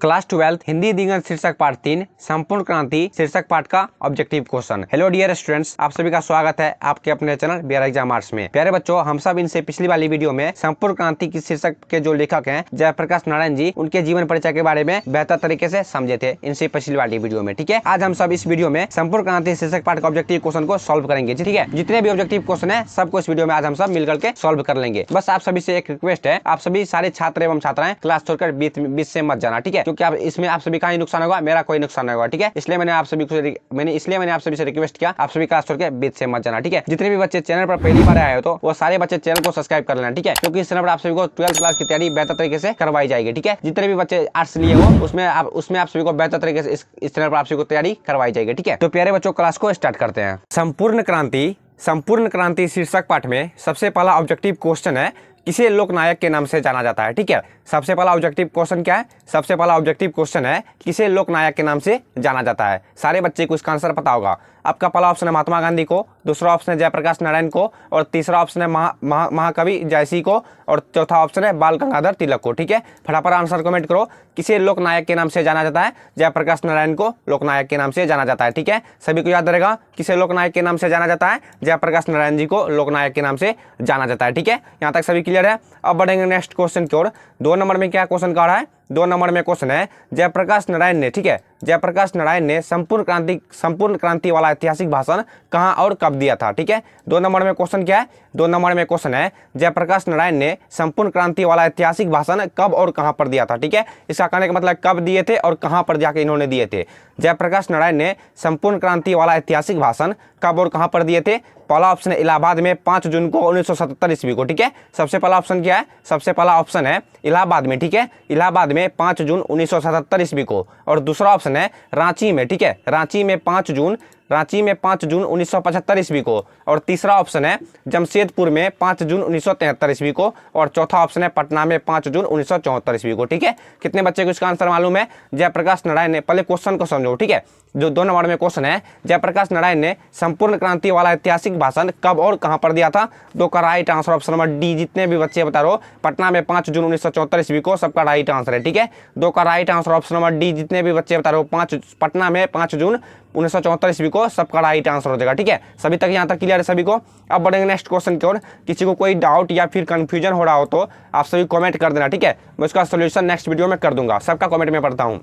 Class 12 Hindi दिगंत शीर्षक पाठ 3 संपूर्ण क्रांति शीर्षक पाठ का objective question. Hello dear students, आप सभी का स्वागत है आपके अपने चैनल बिहार एग्जाम मार्क्स में। प्यारे बच्चों, हम सब इनसे पिछली वाली वीडियो में संपूर्ण क्रांति की शीर्षक के जो लेखक हैं जयप्रकाश नारायण जी, उनके जीवन परिचय के बारे में बेहतर तरीके से समझे थे इनसे पिछली वाली वीडियो में। ठीक है, आज हम सब इस वीडियो में संपूर्ण क्रांति शीर्षक पाठ का ऑब्जेक्टिव क्वेश्चन को सॉल्व करेंगे। ठीक है, जितने भी ऑब्जेक्टिव क्वेश्चन है सबको इस वीडियो में आज हम सब मिलकर के सॉल्व कर लेंगे। बस आप सभी से एक रिक्वेस्ट है, आप सभी सारे छात्र एवं छात्राएं क्लास छोड़कर बीच से मत जाना। ठीक है, क्योंकि इसमें आप सभी का ही नुकसान होगा, मेरा कोई नुकसान नहीं होगा। ठीक है, इसलिए मैंने आप सभी से रिक्वेस्ट किया, आप सभी क्लास छोड़ के बीच से मत जाना। ठीक है, जितने भी बच्चे चैनल पर पहली बार आए हो तो वो सारे बच्चे चैनल को सब्सक्राइब कर लेना। ठीक है, क्योंकि इस चैनल पर आप सभी को 12th क्लास की तैयारी बेहतर तरीके से करवाई जाएगी। ठीक है, जितने भी बच्चे आर्ट्स लिए हो उसमें आप सभी को बेहतर तरीके से इस चैनल पर आप सभी को तैयारी करवाई जाएगी। ठीक है, तो प्यारे बच्चों, क्लास को स्टार्ट करते हैं। संपूर्ण क्रांति शीर्षक पाठ में सबसे पहला ऑब्जेक्टिव क्वेश्चन है, किसे लोकनायक के नाम से जाना जाता है। ठीक है, सबसे पहला ऑब्जेक्टिव क्वेश्चन क्या है? सबसे पहला ऑब्जेक्टिव क्वेश्चन है, किसे लोकनायक के नाम से जाना जाता है। सारे बच्चे को इसका आंसर पता होगा। आपका पहला ऑप्शन है महात्मा गांधी को, दूसरा ऑप्शन है जयप्रकाश नारायण को, और तीसरा ऑप्शन है महाकवि जयसी को, और चौथा ऑप्शन है बाल गंगाधर तिलक को। ठीक है, फटाफट आंसर कमेंट करो। किसे लोकनायक के नाम से जाना जाता है? जयप्रकाश नारायण को लोकनायक के नाम से जाना जाता है। ठीक है, सभी को याद रहेगा, किसे लोकनायक के नाम से जाना जाता है? जयप्रकाश नारायण जी को लोकनायक के नाम से जाना जाता है। ठीक है, यहाँ तक सभी क्लियर है। अब बढ़ेंगे नेक्स्ट क्वेश्चन की ओर। 2 नंबर में क्या क्वेश्चन का रहा है? 2 नंबर में क्वेश्चन है, जयप्रकाश नारायण ने, ठीक है, जयप्रकाश नारायण ने संपूर्ण क्रांति वाला ऐतिहासिक भाषण कहां और कब दिया था। ठीक है, 2 नंबर में क्वेश्चन क्या है? 2 नंबर में क्वेश्चन है, जयप्रकाश नारायण ने संपूर्ण क्रांति वाला ऐतिहासिक भाषण कब और कहां पर दिया था। ठीक है, इसका कहने का मतलब कब दिए थे और कहां पर जाके इन्होंने दिए थे। जयप्रकाश नारायण ने संपूर्ण क्रांति वाला ऐतिहासिक भाषण कब और कहां पर दिए थे? पहला ऑप्शन है इलाहाबाद में 5 जून को 1977 ईस्वी को। ठीक है, सबसे पहला ऑप्शन क्या है? सबसे पहला ऑप्शन है इलाहाबाद में। ठीक है, इलाहाबाद में 5 जून 1977 ईस्वी को। और दूसरा ऑप्शन है रांची में। ठीक है, रांची में 5 जून 1975 ईस्वी को। और तीसरा ऑप्शन है जमशेदपुर में 5 जून 1973 ईस्वी को। और चौथा ऑप्शन है पटना में 5 जून 1974 ईस्वी को। ठीक है, कितने बच्चे को इसका आंसर मालूम है? जयप्रकाश नारायण ने, पहले क्वेश्चन को समझो। ठीक है, जो 2 नंबर में क्वेश्चन है, जयप्रकाश नारायण ने संपूर्ण क्रांति वाला ऐतिहासिक भाषण कब और कहां पर दिया था? 2 का right answer option number D. जितने भी बच्चे बता रहे हो, पटना में 5 जून 1974 ईस्वी को, सबका राइट आंसर है। ठीक है, 2 का right answer option number D. जितने भी बच्चे बता रहे हो, पटना में 5 जून 1974 ईस्वी को, सबका राइट आंसर हो जाएगा। ठीक है, सभी तक यहाँ तक क्लियर है सभी को। अब बढ़ेंगे नेक्स्ट क्वेश्चन की ओर। किसी को कोई डाउट या फिर कंफ्यूजन हो रहा हो तो आप सभी कमेंट कर देना। ठीक है, मैं उसका सोल्यूशन नेक्स्ट वीडियो में कर दूंगा। सबका कमेंट में पढ़ता हूँ।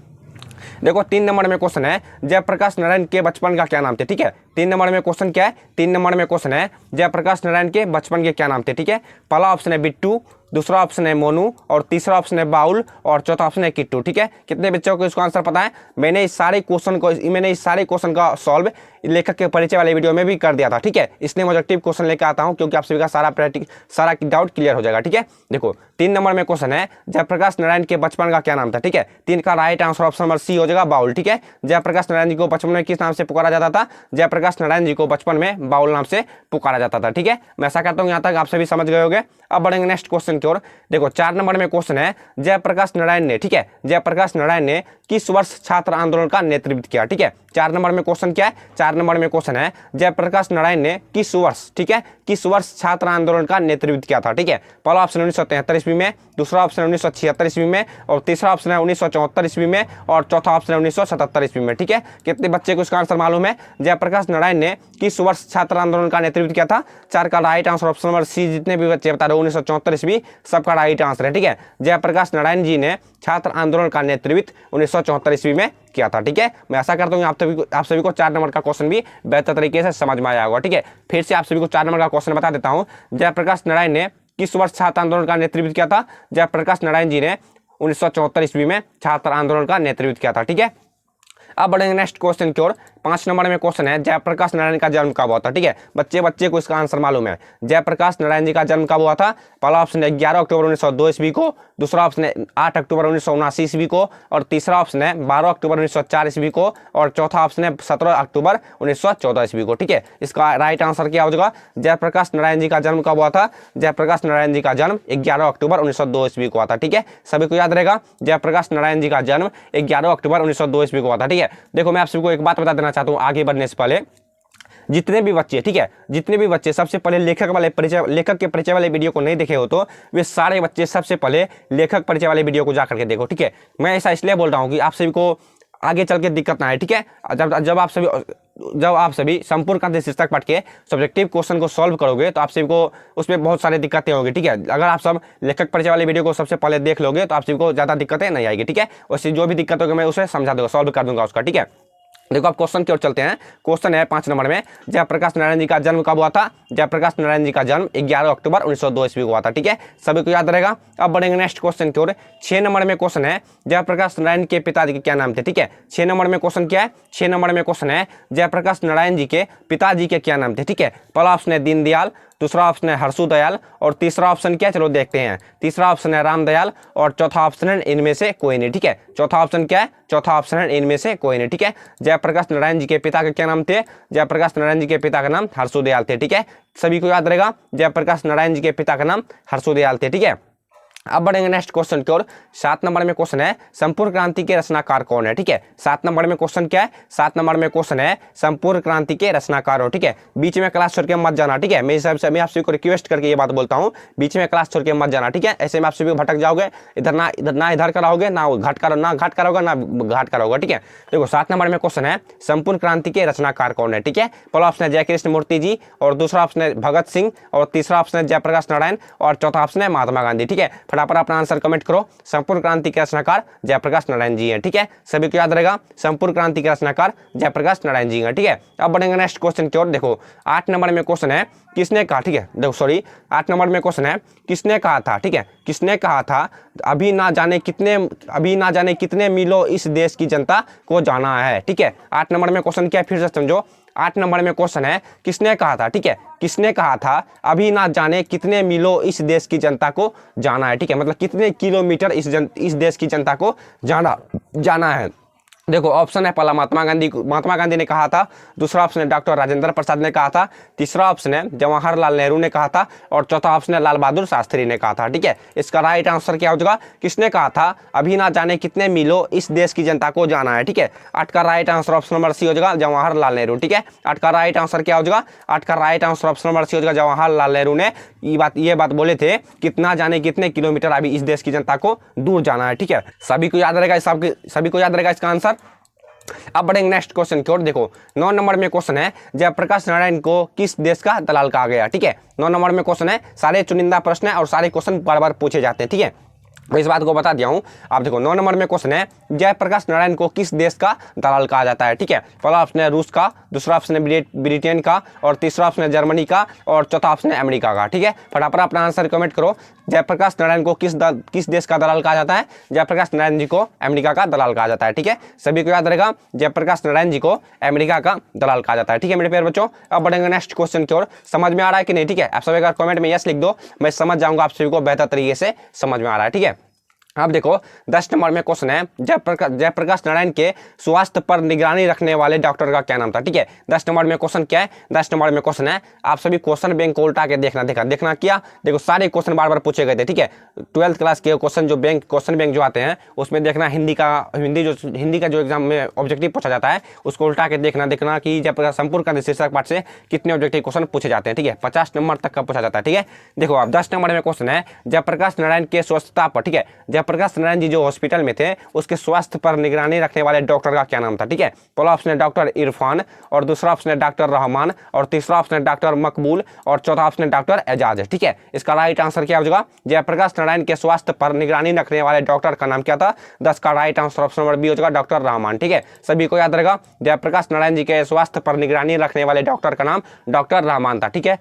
देखो, 3 नंबर में क्वेश्चन है, जयप्रकाश नारायण के बचपन का क्या नाम थे। ठीक है, 3 नंबर में क्वेश्चन क्या है? 3 नंबर में क्वेश्चन है, जयप्रकाश नारायण के बचपन के क्या नाम थे। ठीक है, पहला ऑप्शन है बिट्टू, दूसरा ऑप्शन है मोनू, और तीसरा ऑप्शन है बाउल, और चौथा ऑप्शन है किट्टू। ठीक है, कितने बच्चों को इसका आंसर पता है? मैंने इस सारे क्वेश्चन का सॉल्व लेखक के परिचय वाले वीडियो में भी कर दिया था। ठीक है, इसलिए मैं ऑब्जेक्टिव क्वेश्चन लेकर आता हूं, क्योंकि आप सभी का सारा डाउट क्लियर हो जाएगा। ठीक है, देखो 3 नंबर में क्वेश्चन है, जयप्रकाश नारायण के बचपन का क्या नाम था। ठीक है, 3 का right answer option number C हो जाएगा, बाउल। ठीक है, जयप्रकाश नारायण जी को बचपन में किस नाम से पुकारा जाता था? जयप्रकाश नारायण जी को बचपन में बाउल नाम से पुकारा जाता था। ठीक है, मैं ऐसा करता हूँ, यहाँ तक आप सभी समझ गए होंगे। अब बढ़ेंगे नेक्स्ट क्वेश्चन की ओर। देखो, 4 नंबर में क्वेश्चन है, जयप्रकाश नारायण ने, ठीक है, जयप्रकाश नारायण ने किस वर्ष छात्र आंदोलन का नेतृत्व किया। ठीक है, 4 नंबर में क्वेश्चन क्या है? 4 नंबर में क्वेश्चन है, जयप्रकाश नारायण ने किस वर्ष, ठीक है, किस वर्ष छात्र आंदोलन का नेतृत्व किया था। ठीक है, पहला ऑप्शन 1973 ईस्वी में, दूसरा ऑप्शन 1976 ईस्वी में, और तीसरा ऑप्शन है 1974 ईस्वी में, और चौथा ऑप्शन है 1977 ईस्वी में। ठीक है, कितने बच्चे को इसका आंसर मालूम है? जयप्रकाश नारायण ने किस वर्ष छात्र आंदोलन का नेतृत्व किया था? 4 का right answer option number C. जितने भी बच्चे बता रहे हो 1974 ईस्वी, सबका राइट आंसर है। ठीक है, जयप्रकाश नारायण जी ने छात्र आंदोलन का नेतृत्व 1974 ईस्वी में किया था। ठीक है, मैं ऐसा करता हूँ आप सभी को 4 नंबर का क्वेश्चन भी बेहतर तरीके से समझ में आया होगा। ठीक है, फिर से आप सभी को 4 नंबर का क्वेश्चन बता देता हूँ। जयप्रकाश नारायण ने किस वर्ष छात्र आंदोलन का नेतृत्व किया था? जयप्रकाश नारायण जी ने 1974 ईस्वी में छात्र आंदोलन का नेतृत्व किया था। ठीक है, अब बढ़ेंगे नेक्स्ट क्वेश्चन की ओर। 5 नंबर में क्वेश्चन है, जयप्रकाश नारायण का जन्म कब हुआ था। ठीक है, बच्चे को इसका आंसर मालूम है। जयप्रकाश नारायण जी का जन्म कब हुआ था? पहला ऑप्शन है 11 अक्टूबर 1902 ईस्वी को, दूसरा ऑप्शन है 8 अक्टूबर 1979 ईस्वी को, और तीसरा ऑप्शन है 12 अक्टूबर 1904 ईस्वी को, और चौथा ऑप्शन है 17 अक्टूबर 1914 ईस्वी को। ठीक है, इसका राइट आंसर क्या हो जाएगा? जयप्रकाश नारायण जी का जन्म कब हुआ था? जयप्रकाश नारायण जी का जन्म 11 अक्टूबर 1902 ईस्वी को हुआ था। ठीक है, सभी को याद रहेगा, जयप्रकाश नारायण जी का जन्म 11 अक्टूबर 1902 ईस्वी को हुआ था। ठीक है, देखो मैं आप सभी को एक बात बता देना चाहता हूँ आगे बढ़ने से पहले। जितने भी बच्चे, ठीक है, जितने भी बच्चे सबसे पहले लेखक के परिचय वाले वीडियो को नहीं देखे हो तो वे सारे बच्चे सबसे पहले लेखक परिचय वाले वीडियो को जा करके देखो, ठीक है। मैं ऐसा इसलिए बोल रहा हूँ कि आप सभी को आगे चल के दिक्कत ना आए, ठीक है। जब आप सभी संपूर्ण क्रांति शीर्षक पाठ के सब्जेक्टिव क्वेश्चन को सॉल्व करोगे तो आप सभी को उसमें बहुत सारी दिक्कतें होंगी, ठीक है। अगर आप सब लेखक परिचय वाले वीडियो को सबसे पहले देख लोगे तो आप सभी को ज़्यादा दिक्कतें नहीं आएगी, ठीक है। वैसे जो भी दिक्कत होगी मैं उसे समझा दूंगा, सॉल्व कर दूंगा उसका, ठीक है। देखो आप क्वेश्चन की ओर चलते हैं। क्वेश्चन है 5 नंबर में, जयप्रकाश नारायण जी का जन्म कब हुआ था? जयप्रकाश नारायण जी का जन्म 11 अक्टूबर 1902 ईस्वी को हुआ था, ठीक है, सभी को याद रहेगा। अब बढ़ेंगे नेक्स्ट क्वेश्चन की ओर। 6 नंबर में क्वेश्चन है, जयप्रकाश नारायण के पिताजी के क्या नाम थे? ठीक है, 6 नंबर में क्वेश्चन क्या है? 6 नंबर में क्वेश्चन है, जयप्रकाश नारायण जी के पिताजी के क्या नाम थे? ठीक है, पहला ऑप्शन है दीनदयाल, दूसरा ऑप्शन है हर्षु दयाल और तीसरा ऑप्शन क्या है? चलो देखते हैं। तीसरा ऑप्शन है रामदयाल और चौथा ऑप्शन है इनमें से कोई नहीं, ठीक है। चौथा ऑप्शन क्या है? चौथा ऑप्शन है इनमें से कोई नहीं, ठीक है। जयप्रकाश नारायण जी के पिता का क्या नाम थे? जयप्रकाश नारायण जी के पिता का नाम हर्षु दयाल थे, ठीक है, सभी को याद रहेगा। जयप्रकाश नारायण जी के पिता का नाम हर्षु दयाल थे, ठीक है। अब बढ़ेंगे नेक्स्ट क्वेश्चन की ओर। 7 नंबर में क्वेश्चन है, संपूर्ण क्रांति के रचनाकार कौन है? ठीक है, 7 नंबर में क्वेश्चन क्या है? 7 नंबर में क्वेश्चन है, संपूर्ण क्रांति के रचनाकार हो, ठीक है। बीच में क्लास छोड़ के मत जाना, ठीक है, मेरे हिसाब से मैं आप सभी को रिक्वेस्ट करके ये बात बोलता हूँ, बीच में क्लास छोड़ के मत जाना, ठीक है। ऐसे में आप सभी भटक जाओगे, इधर कराओगे ना घाट करोगे ना घाट करोगे, ठीक है। देखो 7 नंबर में क्वेश्चन है, संपूर्ण क्रांति के रचनाकार कौन है? ठीक है, पहला ऑप्शन है जय कृष्ण मूर्ति जी और दूसरा ऑप्शन है भगत सिंह और तीसरा ऑप्शन है जयप्रकाश नारायण और चौथा ऑप्शन है महात्मा गांधी, ठीक है। फटाफट अपना आंसर कमेंट करो। संपूर्ण क्रांति के रचनाकार जयप्रकाश नारायण जी हैं, ठीक है, सभी को याद रहेगा। संपूर्ण क्रांति के रचनाकार जयप्रकाश नारायण जी हैं, ठीक है। अब बढ़ेंगे नेक्स्ट क्वेश्चन की ओर। देखो 8 नंबर में क्वेश्चन है, किसने कहा? ठीक है, देखो सॉरी 8 नंबर में क्वेश्चन है, किसने कहा था? ठीक है, किसने कहा था अभी ना जाने कितने मीलों इस देश की जनता को जाना है? ठीक है, 8 नंबर में क्वेश्चन क्या है फिर से समझो। 8 नंबर में क्वेश्चन है, किसने कहा था? ठीक है, किसने कहा था अभी ना जाने कितने मीलों इस देश की जनता को जाना है? ठीक है, मतलब कितने किलोमीटर इस देश की जनता को जाना है। देखो ऑप्शन है, पहला महात्मा गांधी ने कहा था, दूसरा ऑप्शन है डॉक्टर राजेंद्र प्रसाद ने कहा था, तीसरा ऑप्शन है जवाहरलाल नेहरू ने कहा था और चौथा ऑप्शन है लाल बहादुर शास्त्री ने कहा था, ठीक है। इसका राइट आंसर क्या हो जाएगा? किसने कहा था अभी ना जाने कितने मीलों इस देश की जनता को जाना है, ठीक है। 8 का right answer option number C हो जाएगा, जवाहरलाल नेहरू, ठीक है। 8 का राइट आंसर क्या हो जाएगा? 8 का right answer option number C हो जाएगा, जवाहरलाल नेहरू ने ये बात बोले थे, कितना जाने कितने किलोमीटर अभी इस देश की जनता को दूर जाना है, ठीक है। सभी को याद रहेगा इसका आंसर। अब बढ़ेंगे नेक्स्ट क्वेश्चन की ओर। देखो 9 नंबर में क्वेश्चन है, जयप्रकाश नारायण को किस देश का दलाल कहा गया? ठीक है, 9 नंबर में क्वेश्चन है, सारे चुनिंदा प्रश्न है और सारे क्वेश्चन बार बार पूछे जाते हैं, ठीक है, मैं इस बात को बता दिया हूं। आप देखो 9 नंबर में क्वेश्चन है, जयप्रकाश नारायण को किस देश का दलाल कहा जाता है? ठीक है, पहला ऑप्शन है रूस का, दूसरा ऑप्शन है ब्रिटेन का और तीसरा ऑप्शन है जर्मनी का और चौथा ऑप्शन है अमेरिका का, ठीक है। फटाफट अपना आंसर कमेंट करो। जयप्रकाश नारायण को किस देश का दलाल कहा जाता है? जयप्रकाश नारायण जी को अमेरिका का दलाल कहा जाता है, ठीक है, सभी को याद रहेगा। जयप्रकाश नारायण जी को अमेरिका का दलाल कहा जाता है, ठीक है मेरे प्यारे बच्चों। अब बढ़ेंगे नेक्स्ट क्वेश्चन की ओर। समझ में आ रहा है कि नहीं? ठीक है, आप सब एक बार कमेंट में यस लिख दो, मैं समझ जाऊंगा आप सभी को बेहतर तरीके से समझ में आ रहा है, ठीक है। अब देखो 10 नंबर में क्वेश्चन है, जयप्रकाश नारायण के स्वास्थ्य पर निगरानी रखने वाले डॉक्टर का क्या नाम था? ठीक है, 10 नंबर में क्वेश्चन क्या है? 10 नंबर में क्वेश्चन है, आप सभी क्वेश्चन बैंक को उल्टा के देखना क्या? देखो सारे क्वेश्चन बार बार पूछे गए थे, ठीक है। 12th क्लास के क्वेश्चन बैंक जो आते हैं उसमें देखना हिंदी का जो एग्जाम में ऑब्जेक्टिव पूछा जाता है उसको उल्टा के देखना कि जयप्रकाश संपूर्ण का शीर्षक पाठ से कितने ऑब्जेक्टिव क्वेश्चन पूछे जाते हैं, ठीक है, 50 नंबर तक का पूछा जाता है, ठीक है। देखो अब 10 नंबर में क्वेश्चन है, जयप्रकाश नारायण के स्वस्थता पर, ठीक है, जयप्रकाश नारायण जी जो हॉस्पिटल में थे उसके स्वास्थ्य पर निगरानी रखने वाले डॉक्टर का क्या नाम था? ठीक है, पहला ऑप्शन है डॉक्टर इरफान और दूसरा ऑप्शन है डॉक्टर रहमान और तीसरा ऑप्शन है डॉक्टर मकबूल और चौथा ऑप्शन है डॉक्टर एजाज, ठीक है। इसका राइट आंसर क्या हो जाएगा? जयप्रकाश नारायण के स्वास्थ्य पर निगरानी रखने वाले डॉक्टर का नाम क्या था? 10 का right answer option number B हो जाएगा, डॉक्टर रहमान, ठीक है, सभी को याद रहेगा। जयप्रकाश नारायण जी के स्वास्थ्य पर निगरानी रखने वाले डॉक्टर का नाम डॉक्टर रहमान था, ठीक है।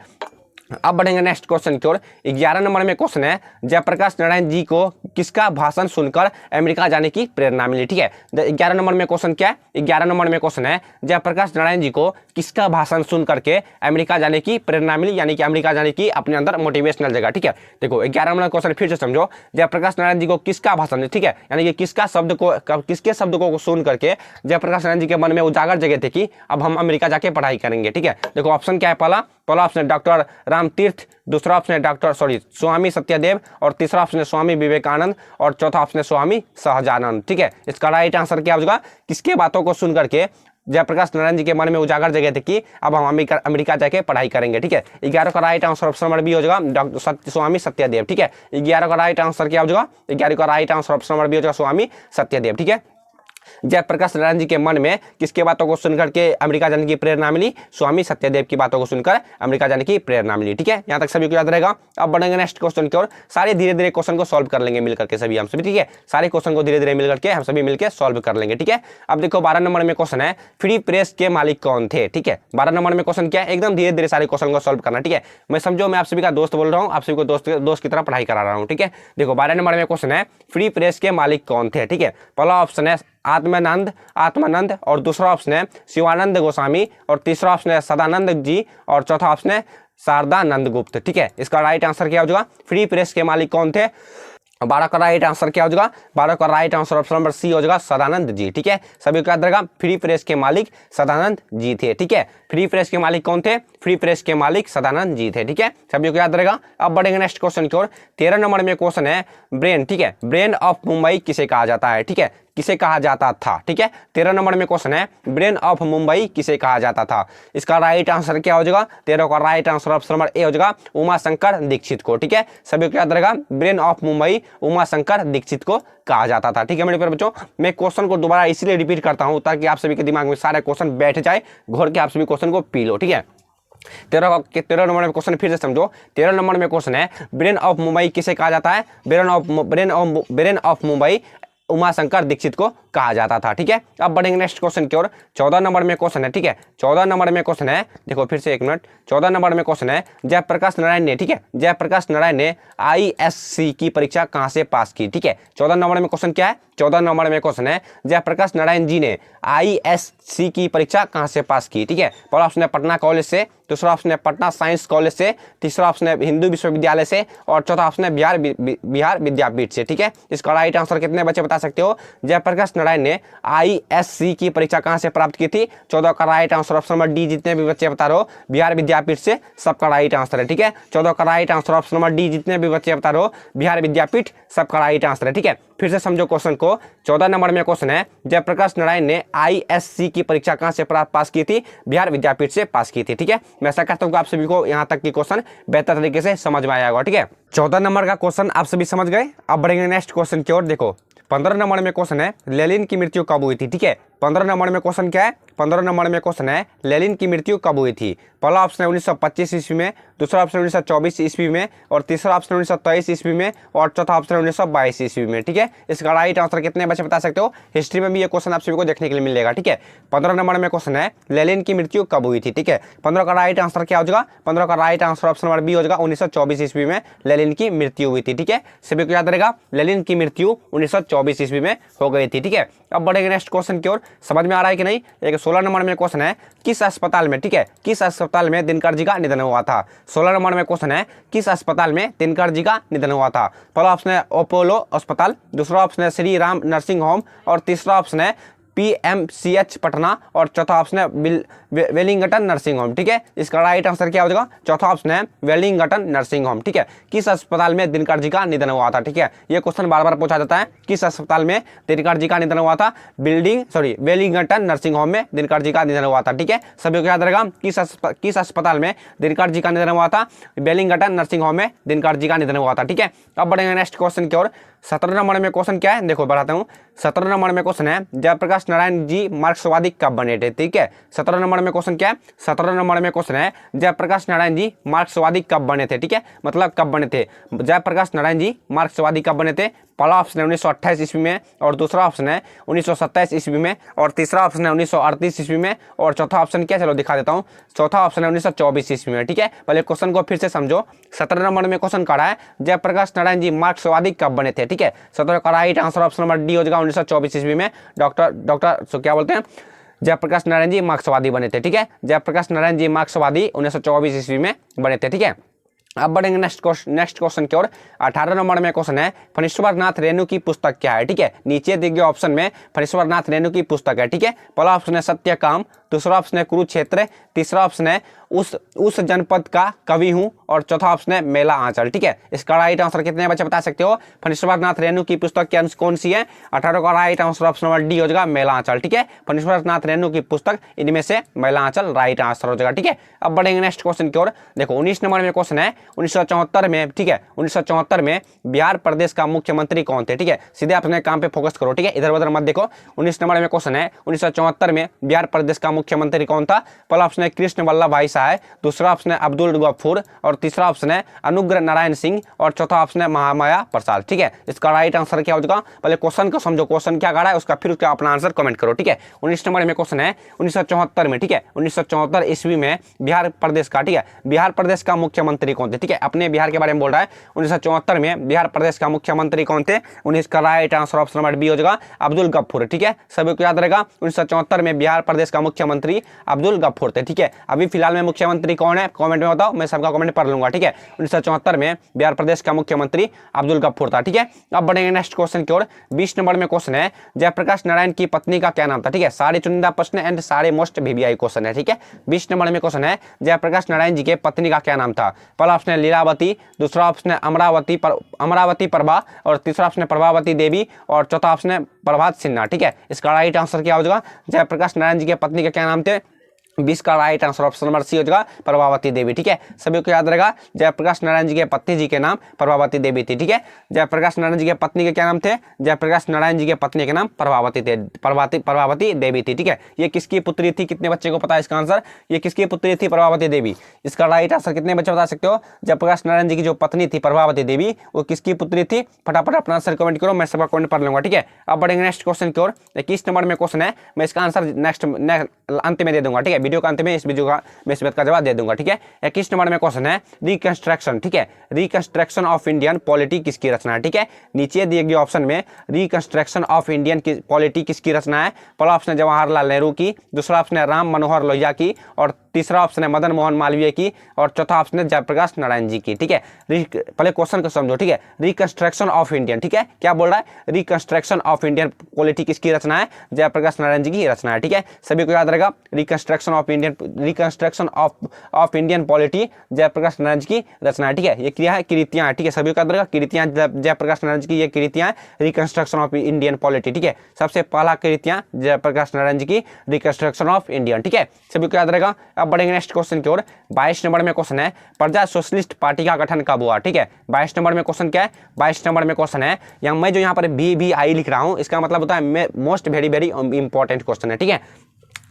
अब बढ़ेंगे नेक्स्ट क्वेश्चन की ओर। 11 नंबर में क्वेश्चन है, जयप्रकाश नारायण जी को किसका भाषण सुनकर अमेरिका जाने की प्रेरणा मिली? ठीक है, 11 नंबर में क्वेश्चन क्या है? 11 नंबर में क्वेश्चन है, जयप्रकाश नारायण जी को किसका भाषण सुन करके अमेरिका जाने की प्रेरणा मिली, यानी कि अमेरिका जाने की अपने अंदर मोटिवेशनल जगह, ठीक है। देखो 11 नंबर क्वेश्चन फिर से समझो, जयप्रकाश नारायण जी को किसका भाषण, ठीक है, यानी कि किसके शब्द को सुन करके जयप्रकाश नारायण जी के मन में उजागर जगह थे कि अब हम अमेरिका जाके पढ़ाई करेंगे, ठीक है। देखो ऑप्शन क्या है? पहला ऑप्शन है डॉक्टर राम तीर्थ, दूसरा ऑप्शन है स्वामी सत्यदेव और तीसरा ऑप्शन है स्वामी विवेकानंद और चौथा ऑप्शन है स्वामी सहजानंद, ठीक है। इसका राइट आंसर क्या हो जाएगा? किसके बातों को सुन करके जयप्रकाश नारायण जी के मन में उजागर जगह थे कि अब हम अमेरिका जाके पढ़ाई करेंगे। ठीक है, 11 का right answer option number B हो जाएगा डॉक्टर स्वामी सत्यदेव। ठीक है, 11 का राइट आंसर क्या हो जाएगा, 11 का right answer option number B हो जाएगा स्वामी सत्यदेव। ठीक है, जयप्रकाश नारायण जी के मन में किसके बातों को सुनकर के अमेरिका जाने की प्रेरणा मिली, स्वामी सत्यदेव की बातों को सुनकर अमेरिका जाने की प्रेरणा मिली। ठीक है, यहाँ तक सभी को याद रहेगा। अब बढ़ेंगे नेक्स्ट क्वेश्चन की ओर, सारे धीरे धीरे क्वेश्चन को सॉल्व कर लेंगे मिलकर के सभी हम सभी। ठीक है, सारे क्वेश्चन को धीरे धीरे मिलकर के हम सभी मिलकर सॉल्व कर लेंगे। ठीक है, अब देखो 12 नंबर में क्वेश्चन है, फ्री प्रेस के मालिक कौन थे। ठीक है, 12 नंबर में क्वेश्चन क्या है, एकदम धीरे धीरे सारे क्वेश्चन को सॉल्व करना। ठीक है, मैं समझो मैं आप सभी का दोस्त बोल रहा हूँ, आप सभी को दोस्त की तरह पढ़ाई करा रहा हूँ। ठीक है, देखो 12 नंबर में क्वेश्चन है, फ्री प्रेस के मालिक कौन थे। ठीक है, पहला ऑप्शन है आत्मानंद और दूसरा ऑप्शन है शिवानंद गोस्वामी और तीसरा ऑप्शन है सदानंद जी और चौथा ऑप्शन है शारदानंद गुप्त। ठीक है, इसका राइट आंसर क्या हो जाएगा, फ्री प्रेस के मालिक कौन थे। 12 का राइट आंसर क्या हो जाएगा, 12 का right answer option number C हो जाएगा सदानंद जी। ठीक है, सभी को याद रहेगा, फ्री प्रेस के मालिक सदानंद जी थे। ठीक है, फ्री प्रेस के मालिक कौन थे, फ्री प्रेस के मालिक सदानंद जी थे। ठीक है, सभी को याद रहेगा। अब बढ़ेंगे नेक्स्ट क्वेश्चन की ओर, 13 नंबर में क्वेश्चन है ब्रेन। ठीक है, ब्रेन ऑफ मुंबई किसे कहा जाता है। ठीक है, किसे कहा जाता था। ठीक है, 13 नंबर में क्वेश्चन है, ब्रेन ऑफ मुंबई किसे कहा जाता था। इसका राइट आंसर क्या हो जाएगा, 13 का right answer option number A हो जाएगा उमा शंकर दीक्षित को। ठीक है, सभी को याद रहेगा, ब्रेन ऑफ मुंबई उमा शंकर दीक्षित को कहा जाता था। ठीक है मेरे प्यारे बच्चों, मैं क्वेश्चन को दोबारा इसलिए रिपीट करता हूं ताकि आप सभी के दिमाग में सारे क्वेश्चन बैठ जाए, घोर के आप सभी क्वेश्चन को पी लो। ठीक है, 13 नंबर में क्वेश्चन फिर से समझो। 13 नंबर में क्वेश्चन है, ब्रेन ऑफ मुंबई किसे कहा जाता है, ब्रेन ऑफ मुंबई उमा शंकर दीक्षित को कहा जाता था। ठीक है, अब बढ़ेंगे नेक्स्ट क्वेश्चन की ओर। 14 नंबर में क्वेश्चन है। ठीक है, 14 नंबर में क्वेश्चन है, देखो फिर से एक मिनट, 14 नंबर में क्वेश्चन है, जयप्रकाश नारायण ने, ठीक है, जयप्रकाश नारायण ने ISC की परीक्षा कहां से पास की। ठीक है, 14 नंबर में क्वेश्चन क्या है, 14 नंबर में क्वेश्चन है, जयप्रकाश नारायण जी ने ISC की परीक्षा कहां से पास की। ठीक है, पहला ऑप्शन है पटना कॉलेज से, दूसरा ऑप्शन है पटना साइंस कॉलेज से, तीसरा ऑप्शन है हिंदू विश्वविद्यालय से और चौथा ऑप्शन है बिहार विद्यापीठ से। ठीक है, इसका राइट आंसर कितने बच्चे बता सकते हो, जयप्रकाश नारायण ने ISC की परीक्षा कहां से प्राप्त की थी। 14 का right answer option number D, जितने भी बच्चे बता रहे हो बिहार विद्यापीठ से, सबका राइट आंसर है। ठीक है, 14 का right answer option number D, जितने भी बच्चे बता रहे हो बिहार विद्यापीठ, सबका राइट आंसर है। ठीक है, फिर से समझो क्वेश्चन को। 14 नंबर में क्वेश्चन है, जयप्रकाश नारायण ने ISC की परीक्षा कहां से पास की थी, बिहार विद्यापीठ से पास की थी। ठीक है, मैं ऐसा कहता हूं कि आप सभी को यहां तक की क्वेश्चन बेहतर तरीके से समझ में आया होगा। ठीक है, 14 नंबर का क्वेश्चन आप सभी समझ गए। अब बढ़ेंगे नेक्स्ट क्वेश्चन की ओर। देखो 15 नंबर में क्वेश्चन है, लेनिन की मृत्यु कब हुई थी। ठीक है, 15 नंबर में क्वेश्चन क्या है, 15 नंबर में क्वेश्चन है, लेनिन की मृत्यु कब हुई थी। पहला ऑप्शन है 1925 ईस्वी में, दूसरा ऑप्शन 1924 ईस्वी में और तीसरा ऑप्शन 1923 ईस्वी में और चौथा ऑप्शन 1922 ईस्वी में। ठीक है, इसका राइट आंसर कितने बच्चे बता सकते हो, हिस्ट्री में भी ये क्वेश्चन आप सभी को देखने के लिए मिलेगा। ठीक है, 15 नंबर में क्वेश्चन है, लेनिन की मृत्यु कब हुई थी। ठीक है, 15 का राइट आंसर क्या हो जाएगा, 15 का right answer option number B हो जाएगा 1924 ईस्वी में लेनिन की मृत्यु हुई थी। ठीक है, सभी को याद रहेगा, लेनिन की मृत्यु 1924 ईस्वी में हो गई थी। ठीक है, अब बढ़ेंगे नेक्स्ट क्वेश्चन की ओर। समझ में आ रहा है कि नहीं। एक 16 नंबर में क्वेश्चन है, किस अस्पताल में, ठीक है, किस अस्पताल में दिनकर जी का निधन हुआ था। 16 नंबर में क्वेश्चन है, किस अस्पताल में दिनकर जी का निधन हुआ था। पहला ऑप्शन है अपोलो अस्पताल, दूसरा ऑप्शन है श्री राम नर्सिंग होम और तीसरा ऑप्शन है PMCH पटना और चौथा ऑप्शन है वेलिंगटन नर्सिंग होम। ठीक है, इसका राइट आंसर क्या हो जाएगा, चौथा ऑप्शन है वेलिंगटन नर्सिंग होम। ठीक है, किस अस्पताल में दिनकर जी का निधन हुआ था। ठीक है, ये क्वेश्चन बार बार पूछा जाता है, किस अस्पताल में दिनकर जी का निधन हुआ था, वेलिंगटन नर्सिंग होम में दिनकर जी का निधन हुआ था। ठीक है, सभी को याद रहेगा, किस अस्पताल में दिनकर जी का निधन हुआ था, वेलिंगटन नर्सिंग होम में दिनकर जी का निधन हुआ था। ठीक है, अब बढ़ेंगे नेक्स्ट क्वेश्चन की ओर। 17 नंबर में क्वेश्चन क्या है, देखो बढ़ाता हूँ। 17 नंबर में क्वेश्चन है, जयप्रकाश नारायण जी मार्क्सवादी कब बने थे। ठीक है, 17 नंबर में क्वेश्चन क्या है, 17 नंबर में क्वेश्चन है, जयप्रकाश नारायण जी मार्क्सवादी कब बने थे। ठीक है, मतलब कब बने थे, जयप्रकाश नारायण जी मार्क्सवादी कब बने थे। पहला ऑप्शन है 1928 ईस्वी में और दूसरा ऑप्शन है 1927 ईस्वी में और तीसरा ऑप्शन है 1938 ईस्वी में और चौथा ऑप्शन क्या, चलो दिखा देता हूँ, चौथा ऑप्शन है 1924 ईस्वी में। ठीक है, पहले क्वेश्चन को फिर से समझो। 17 नंबर में क्वेश्चन करा है, जयप्रकाश नारायण जी मार्क्सवादी कब बने थे। ठीक है, 17 का right answer option number D हो जाएगा 1924 ईस्वी में। डॉक्टर क्या बोलते हैं, जयप्रकाश नारायण जी मार्क्सवादी बने थे। ठीक है, जयप्रकाश नारायण जी मार्क्सवादी 1924 ईस्वी में बने थे। ठीक है, अब बढ़ेंगे नेक्स्ट क्वेश्चन की ओर। 18 नंबर में क्वेश्चन है, फणीश्वर नाथ रेणु की पुस्तक क्या है। ठीक है, नीचे दिए गए ऑप्शन में फणीश्वर नाथ रेणु की पुस्तक है। ठीक है, पहला ऑप्शन है सत्यकाम, दूसरा ऑप्शन है कुरुक्षेत्र, तीसरा ऑप्शन है उस जनपद का कवि हूँ, और चौथा ऑप्शन है मेला आंचल। ठीक है, इसका राइट आंसर कितने बच्चे बता सकते हो? फणीश्वरनाथ नाथ रेणु की पुस्तक कौन सी है? 18 का right answer option number D हो जाएगा, मेला आंचल। ठीक है, फणीश्वरनाथ नाथ रेणु की पुस्तक, इनमें से मेला आंचल राइट आंसर हो जाएगा। ठीक है, अब बढ़ेंगे नेक्स्ट क्वेश्चन की ओर। देखो 19 नंबर में क्वेश्चन है 1974 में। ठीक है, 1974 में बिहार प्रदेश का मुख्यमंत्री कौन थे? ठीक है, सीधे अपने काम पे फोकस करो। ठीक है, इधर उधर मत देखो। 19 नंबर में क्वेश्चन है 1974 में बिहार प्रदेश का मुख्यमंत्री कौन था? पहला ऑप्शन है कृष्ण वल्लभ भाई सहाय, दूसरा ऑप्शन है अब्दुल गफूर, और तीसरा ऑप्शन है अनुग्रह नारायण सिंह, और चौथा ऑप्शन है महामाया प्रसाद। ठीक है, इसका राइट आंसर क्या हो जाएगा? पहले क्वेश्चन को समझो, क्वेश्चन क्या कह रहा है उसका, फिर उसका अपना आंसर कमेंट करो। ठीक है, 19 नंबर में क्वेश्चन है 1974 में। ठीक है, 1974 ईस्वी में बिहार प्रदेश का, ठीक है, बिहार प्रदेश का मुख्यमंत्री कौन थे? ठीक है, अपने बिहार के बारे में बोल रहा है। 1974 में बिहार प्रदेश का मुख्यमंत्री कौन थे? 19 का right answer option number B हो जाएगा, अब्दुल गफूर। ठीक है, सभी को याद रहेगा 1974 में बिहार प्रदेश का मुख्यमंत्री अब्दुल गफूर थे। ठीक है, अभी फिलहाल में मुख्यमंत्री कौन है कमेंट में बताओ, मैं सबका कमेंट पढ़ लूंगा। ठीक है, 1974 में बिहार प्रदेश का मुख्यमंत्री अब्दुल गफूर था। ठीक है, अब बढ़ेंगे नेक्स्ट क्वेश्चन की ओर। 20 नंबर में क्वेश्चन है जयप्रकाश नारायण की पत्नी का क्या नाम था? ठीक है, सारे चुनिंदा प्रश्न एंड सारे मोस्ट वीवीआई क्वेश्चन है। ठीक है, 20 नंबर में क्वेश्चन है जयप्रकाश नारायण जी के पत्नी का क्या नाम था? पहला ऑप्शन है लीलावती, दूसरा ऑप्शन है अमरावती प्रभा, और तीसरा ऑप्शन है प्रभावती देवी, और चौथा ऑप्शन है प्रभात सिन्हा। ठीक है, इसका राइट आंसर क्या हो जाएगा? जयप्रकाश नारायण जी के पत्नी के क्या नाम थे? 20 का right answer option number C हो जाएगा, प्रभावती देवी। ठीक है, सभी को याद रहेगा जयप्रकाश नारायण जी के पत्नी जी के नाम प्रभावती देवी थी। ठीक है, जयप्रकाश नारायण जी के पत्नी के क्या नाम थे? जयप्रकाश नारायण जी के पत्नी के नाम प्रभावती देवी थी। ठीक है, ये किसकी पुत्री थी? कितने बच्चे को पता है इसका आंसर? ये किसकी पुत्री थी? प्रभावती देवी। इसका राइट आंसर कितने बच्चे बता सकते हो? जयप्रकाश नारायण जी की जो पत्नी थी प्रभावती देवी, वो किसकी पुत्री थी? फटाफट अपना आंसर कमेंट करो, मैं सबका कमेंट पढ़ लूंगा। ठीक है, अब बढ़ेंगे नेक्स्ट क्वेश्चन की ओर। 21 नंबर में क्वेश्चन है, मैं इसका आंसर नेक्स्ट अंत में दे दूंगा। ठीक है, वीडियो के अंत में इस वीडियो का मैं इस बात का जवाब दे दूंगा। ठीक है, 21 नंबर में क्वेश्चन है रिकंस्ट्रक्शन। ठीक है, रिकंस्ट्रक्शन ऑफ इंडियन पॉलिटी किसकी रचना है? ठीक है, नीचे दिए गए ऑप्शन में रिकंस्ट्रक्शन ऑफ इंडियन की पॉलिटी किसकी रचना है? पहला ऑप्शन है जवाहरलाल नेहरू की, दूसरा ऑप्शन है राम मनोहर लोहिया की, और तीसरा ऑप्शन है मदन मोहन मालवीय की, और चौथा ऑप्शन है जयप्रकाश नारायण जी की। ठीक है, पहले क्वेश्चन को समझो। ठीक है, रिकंस्ट्रक्शन ऑफ इंडियन, ठीक है, क्या बोल रहा है? रिकंस्ट्रक्शन ऑफ इंडियन पॉलिटी किसकी रचना है? जयप्रकाश नारायण जी की रचना है। ठीक है, सभी को याद रहेगा reconstruction of Indian polity Jayaprakash Narayan ji की रचना है। ठीक है, ये क्रिया है, कृतियां है। ठीक है, सभी को याद रहेगा कृतियां जयप्रकाश नारायण जी की, ये कृतियां रिकंस्ट्रक्शन ऑफ इंडियन पॉलिटी। ठीक है, सबसे पहला कृतियां जयप्रकाश नारायण जी की रिकंस्ट्रक्शन ऑफ इंडियन। ठीक है, सभी को याद रहेगा। अब बढ़ेंगे नेक्स्ट क्वेश्चन की ओर। 22 नंबर में क्वेश्चन है प्रजा सोशलिस्ट पार्टी का गठन कब हुआ? ठीक है, 22 नंबर में क्वेश्चन क्या है? 22 नंबर में क्वेश्चन है, मैं जो यहाँ पर BVI लिख रहा हूँ, इसका मतलब होता है मोस्ट वेरी इंपॉर्टेंट क्वेश्चन है। ठीक है,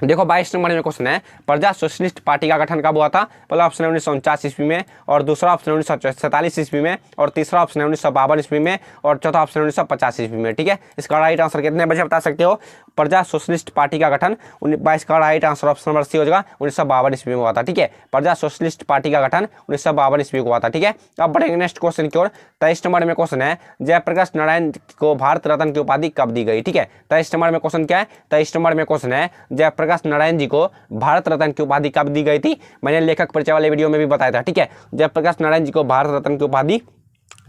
देखो 22 नंबर में क्वेश्चन है प्रजा सोशलिस्ट पार्टी का गठन कब हुआ था? पहला ऑप्शन है 1949 ईस्वी में, और दूसरा ऑप्शन है 1947 ईस्वी में, और तीसरा ऑप्शन है 1952 ईस्वी में, और चौथा ऑप्शन है 1950 ईस्वी में। ठीक है, इसका राइट आंसर कितने बजे बता सकते हो? प्रजा सोशलिस्ट पार्टी का गठन 22 का right answer option number C हो जाएगा, 1952 ईस्वी में हुआ था। ठीक है, प्रजा सोशलिस्ट पार्टी का गठन 1952 ईस्वी को हुआ था। ठीक है, अब बढ़ेंगे नेक्स्ट क्वेश्चन की ओर। 23 नंबर में क्वेश्चन है जयप्रकाश नारायण को भारत रत्न की उपाधि कब दी गई? ठीक है, 23 नंबर में क्वेश्चन क्या है? 23 नंबर में क्वेश्चन है जयप्रकाश नारायण जी को भारत रत्न की उपाधि कब दी गई थी? मैंने लेखक परिचय वाले वीडियो में भी बताया था। ठीक है, जयप्रकाश नारायण जी को भारत रत्न की उपाधि,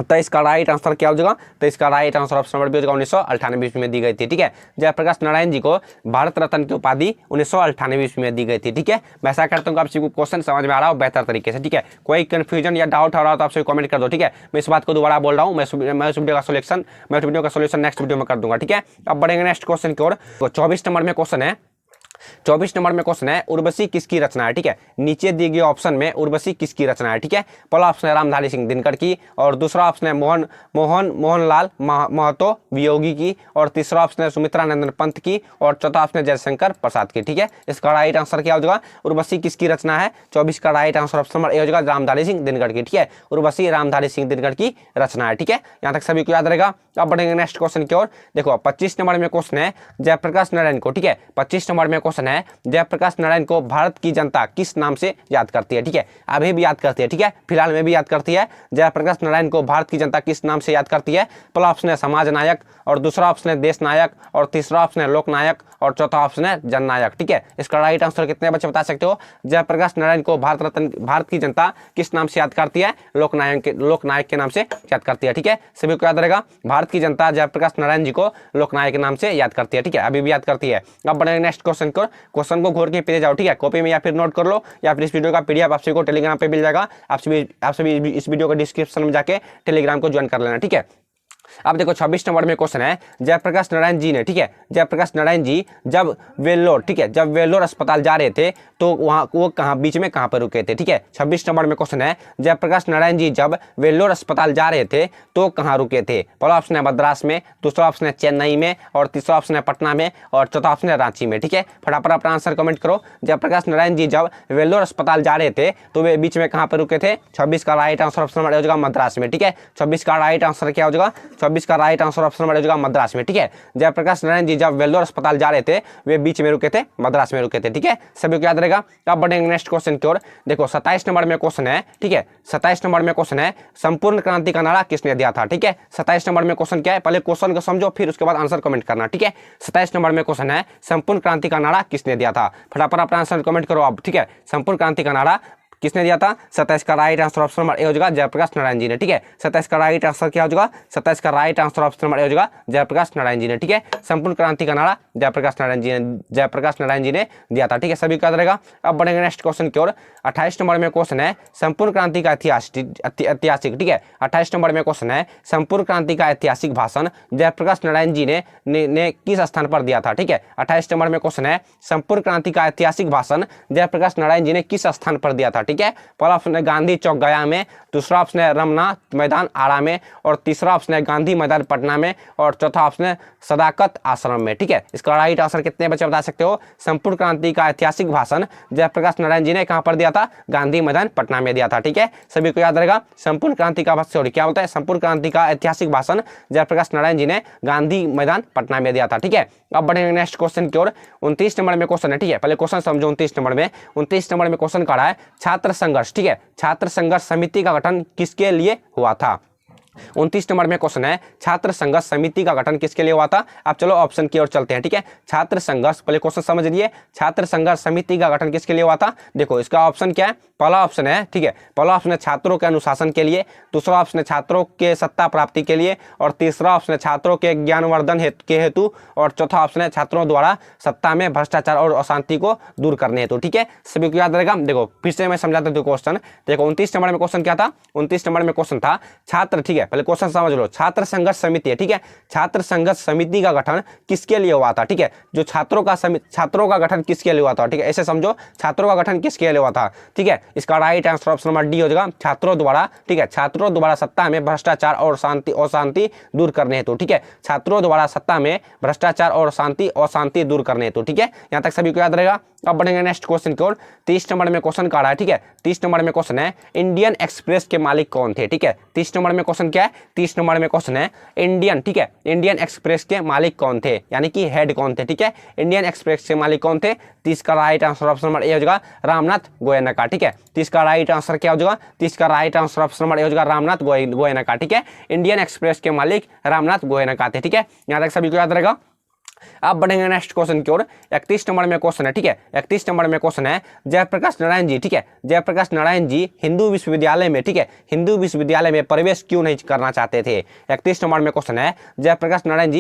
तो इसका राइट आंसर क्या हो जाएगा? तो इसका right answer option number B हो जाएगा, 1998 ईस्वी में दी गई थी। ठीक है, जयप्रकाश नारायण जी को भारत रत्न की उपाधि 1998 ईस्वी में दी गई थी। ठीक है, मैं ऐसा करता हूँ कि आप सभी को क्वेश्चन समझ में आ रहा हो बेहतर तरीके से। ठीक है, कोई कंफ्यूजन या डाउट हो रहा हो तो आप सभी कमेंट कर दो। ठीक है, मैं इस बात को दोबारा बोल रहा हूँ, मैं उस वीडियो का सोल्यूशन नेक्स्ट वीडियो में कर दूंगा। ठीक है, अब बढ़ेंगे नेक्स्ट क्वेश्चन की ओर। 24 नंबर में क्वेश्चन है 24 नंबर में क्वेश्चन है उर्वशी किसकी रचना है? ठीक है, नीचे दिए गए ऑप्शन में उर्वशी किसकी रचना है? ठीक है, पहला ऑप्शन है रामधारी सिंह दिनकर की, और दूसरा ऑप्शन है मोहनलाल महतो वियोगी की, और तीसरा ऑप्शन है सुमित्रा नंदन पंत की, और चौथा ऑप्शन है जयशंकर प्रसाद की। ठीक है, इसका राइट आंसर क्या हो जाएगा? उर्वशी किसकी रचना है? 24 का right answer option number A हो जाएगा, रामधारी सिंह दिनकर की। ठीक है, उर्वशी रामधारी सिंह दिनकर की रचना है। ठीक है, यहाँ तक सभी को याद रहेगा। अब बढ़ेंगे नेक्स्ट क्वेश्चन की ओर। देखो 25 नंबर में क्वेश्चन है जयप्रकाश नारायण को, ठीक है, 25 नंबर में क्वेश्चन है जयप्रकाश नारायण को भारत की जनता किस नाम से याद करती है? ठीक है, अभी भी याद करती है। ठीक है, फिलहाल में भी याद करती है। जयप्रकाश नारायण को भारत की जनता किस नाम से याद करती है? पहला ऑप्शन है समाज नायक, और दूसरा ऑप्शन है देश नायक, और तीसरा ऑप्शन है लोक नायक, और चौथा ऑप्शन है जननायक। ठीक है, इसका राइट आंसर कितने बच्चे बता सकते हो? जयप्रकाश नारायण को भारत की जनता किस नाम से याद करती है? लोकनायक के नाम से याद करती है। ठीक है, सभी को याद रहेगा भारत भारत की जनता जयप्रकाश नारायण जी को लोकनायक के नाम से याद करती है, ठीक है, अभी भी याद करती है। अब बढ़ेंगे नेक्स्ट क्वेश्चन को, क्वेश्चन को घोर के पढ़े जाओ, ठीक है, कॉपी में या फिर नोट कर लो, या फिर इस वीडियो का पीडीएफ आप सभी को टेलीग्राम पे मिल जाएगा। आप सभी इस वीडियो को डिस्क्रिप्शन में जाके टेलीग्राम को ज्वाइन कर लेना, ठीक है। अब देखो 26 नंबर में क्वेश्चन है, जयप्रकाश नारायण जी ने, ठीक है, जयप्रकाश नारायण जी जब वेल्लोर, ठीक है, जब वेल्लोर अस्पताल जा रहे थे तो वहाँ वो कहाँ बीच में कहाँ पर रुके थे, ठीक है। 26 नंबर में क्वेश्चन है, जयप्रकाश नारायण जी जब वेल्लोर अस्पताल जा रहे थे तो कहाँ रुके थे। पहला ऑप्शन है मद्रास में, दूसरा ऑप्शन है चेन्नई में, और तीसरा ऑप्शन है पटना में, और चौथा ऑप्शन है रांची में, ठीक है। फटाफट अपना आंसर कमेंट करो। जयप्रकाश नारायण जी जब वेल्लोर अस्पताल जा रहे थे तो वे बीच में कहाँ पर रुके थे। 26 का राइट आंसर ऑप्शन नंबर हो जाएगा मद्रास में, ठीक है। 26 का राइट आंसर क्या हो जाएगा, 24 का राइट आंसर ऑप्शन नंबर हो जाएगा मद्रास में, ठीक है। जयप्रकाश नारायण जी जब वेल्लोर अस्पताल जा रहे थे वे बीच में रुके थे, मद्रास में रुके थे, ठीक है, सभी को याद रहेगा। अब बढ़ेंगे नेक्स्ट क्वेश्चन की ओर। देखो 27 नंबर में क्वेश्चन है, ठीक है, 27 नंबर में क्वेश्चन है, संपूर्ण क्रांति का नारा किसने दिया था, ठीक है। 27 नंबर में क्वेश्चन क्या है, पहले क्वेश्चन को समझो फिर उसके बाद आंसर कमेंट करना, ठीक है। 27 नंबर में क्वेश्चन है, संपूर्ण क्रांति का नारा किसने दिया था। फटाफट अपना आंसर कमेंट करो अब, ठीक है। संपूर्ण क्रांति का नारा किसने दिया था। 27 का right answer option number A हो जाएगा जयप्रकाश नारायण जी ने, ठीक है। 27 का राइट आंसर क्या हो जाएगा, 27 का right answer option number A हो जाएगा जयप्रकाश नारायण जी ने, ठीक है। संपूर्ण क्रांति का नारा जयप्रकाश नारायण जी ने दिया था, ठीक है, सभी का याद रहेगा। अब बढ़ेंगे नेक्स्ट क्वेश्चन की ओर। 28 नंबर में क्वेश्चन है, संपूर्ण क्रांति का ऐतिहासिक, ठीक है, 28 नंबर में क्वेश्चन है, संपूर्ण क्रांति का ऐतिहासिक भाषण जयप्रकाश नारायण जी ने किस स्थान पर दिया था, ठीक है। 28 नंबर में क्वेश्चन है, संपूर्ण क्रांति का ऐतिहासिक भाषण जयप्रकाश नारायण जी ने किस स्थान पर दिया था, ठीक है। पहला ऑप्शन है गांधी चौक गया में, दूसरा ऑप्शन है रमनाथ मैदान आरा में, और तीसरा ऑप्शन है गांधी मैदान पटना में, और चौथा ऑप्शन है सदाकत आश्रम में, ठीक है। इसका राइट आंसर कितने बच्चे बता सकते हो। संपूर्ण क्रांति का ऐतिहासिक भाषण जयप्रकाश नारायण जी ने कहां पर दिया था, गांधी मैदान पटना में दिया था, ठीक है, सभी को याद रहेगा। संपूर्ण क्रांति का सॉरी क्या बोलता है, संपूर्ण क्रांति का ऐतिहासिक भाषण जयप्रकाश नारायण जी ने गांधी मैदान पटना में दिया था, ठीक है। अब बढ़ेंगे नेक्स्ट क्वेश्चन की ओर। 29 नंबर में क्वेश्चन है, ठीक है, पहले क्वेश्चन समझो। 29 नंबर में क्वेश्चन का रहा है, छात्र संघर्ष, ठीक है, छात्र संघर्ष समिति का गठन किसके लिए हुआ था। 29 नंबर में क्वेश्चन है, छात्र संघर्ष समिति का गठन किसके लिए हुआ था। अब चलो ऑप्शन की ओर चलते हैं, ठीक है। छात्र संघर्ष, पहले क्वेश्चन समझ लिए, छात्र संघर्ष समिति का गठन किसके लिए हुआ था। देखो इसका ऑप्शन क्या है, पहला ऑप्शन है, ठीक है, पहला ऑप्शन है छात्रों के अनुशासन के लिए, दूसरा ऑप्शन है छात्रों के सत्ता प्राप्ति के लिए, और तीसरा ऑप्शन है छात्रों के ज्ञानवर्धन के हेतु, और चौथा ऑप्शन है छात्रों द्वारा सत्ता में भ्रष्टाचार और अशांति को दूर करने हेतु, ठीक है, सभी को याद रहेगा। देखो फिर से मैं समझाता हूं क्वेश्चन। देखो 29 नंबर में क्वेश्चन क्या था, 29 नंबर में क्वेश्चन था छात्र, ठीक है, पहले क्वेश्चन समझ लो, छात्र संघर्ष समिति है, ठीक है, छात्र संघर्ष समिति का गठन किसके लिए हुआ था, ठीक है, जो छात्रों का गठन किसके लिए हुआ था, ठीक है, ऐसे समझो छात्रों का गठन किसके लिए हुआ था, ठीक है। इसका right answer option number D हो जाएगा, छात्रों द्वारा, ठीक है, छात्रों द्वारा सत्ता में भ्रष्टाचार और अशांति दूर करने हेतु, ठीक है, छात्रों द्वारा सत्ता में भ्रष्टाचार और अशांति दूर करने हेतु, ठीक है, यहां तक सभी को याद रहेगा। अब बढ़ेंगे नेक्स्ट क्वेश्चन की ओर। 30 नंबर में क्वेश्चन का रहा है, ठीक है, 30 नंबर में क्वेश्चन है, इंडियन एक्सप्रेस के मालिक कौन थे, ठीक है। 30 नंबर में क्वेश्चन क्या है, 30 नंबर में क्वेश्चन है इंडियन, ठीक है, इंडियन एक्सप्रेस के मालिक कौन थे, यानी कि हेड कौन थे, ठीक है, इंडियन एक्सप्रेस के मालिक कौन थे। 30 का right answer option number A हो जाएगा रामनाथ गोयनका, ठीक है, 30 का राइट आंसर क्या हो जाएगा, 30 का right answer option number A हो जाएगा रामनाथ गोयनका, ठीक है, इंडियन एक्सप्रेस के मालिक रामनाथ गोयनका थे, ठीक है, यहां तक सभी को याद रहेगा। अब बढ़ेंगे नेक्स्ट क्वेश्चन की ओर। 31 नंबर में क्वेश्चन है, ठीक है, 31 नंबर में क्वेश्चन है, जयप्रकाश नारायण जी, ठीक है, जयप्रकाश नारायण जी हिंदू विश्वविद्यालय में, ठीक है, हिंदू विश्वविद्यालय में प्रवेश क्यों नहीं करना चाहते थे। 31 नंबर में क्वेश्चन है, जयप्रकाश नारायण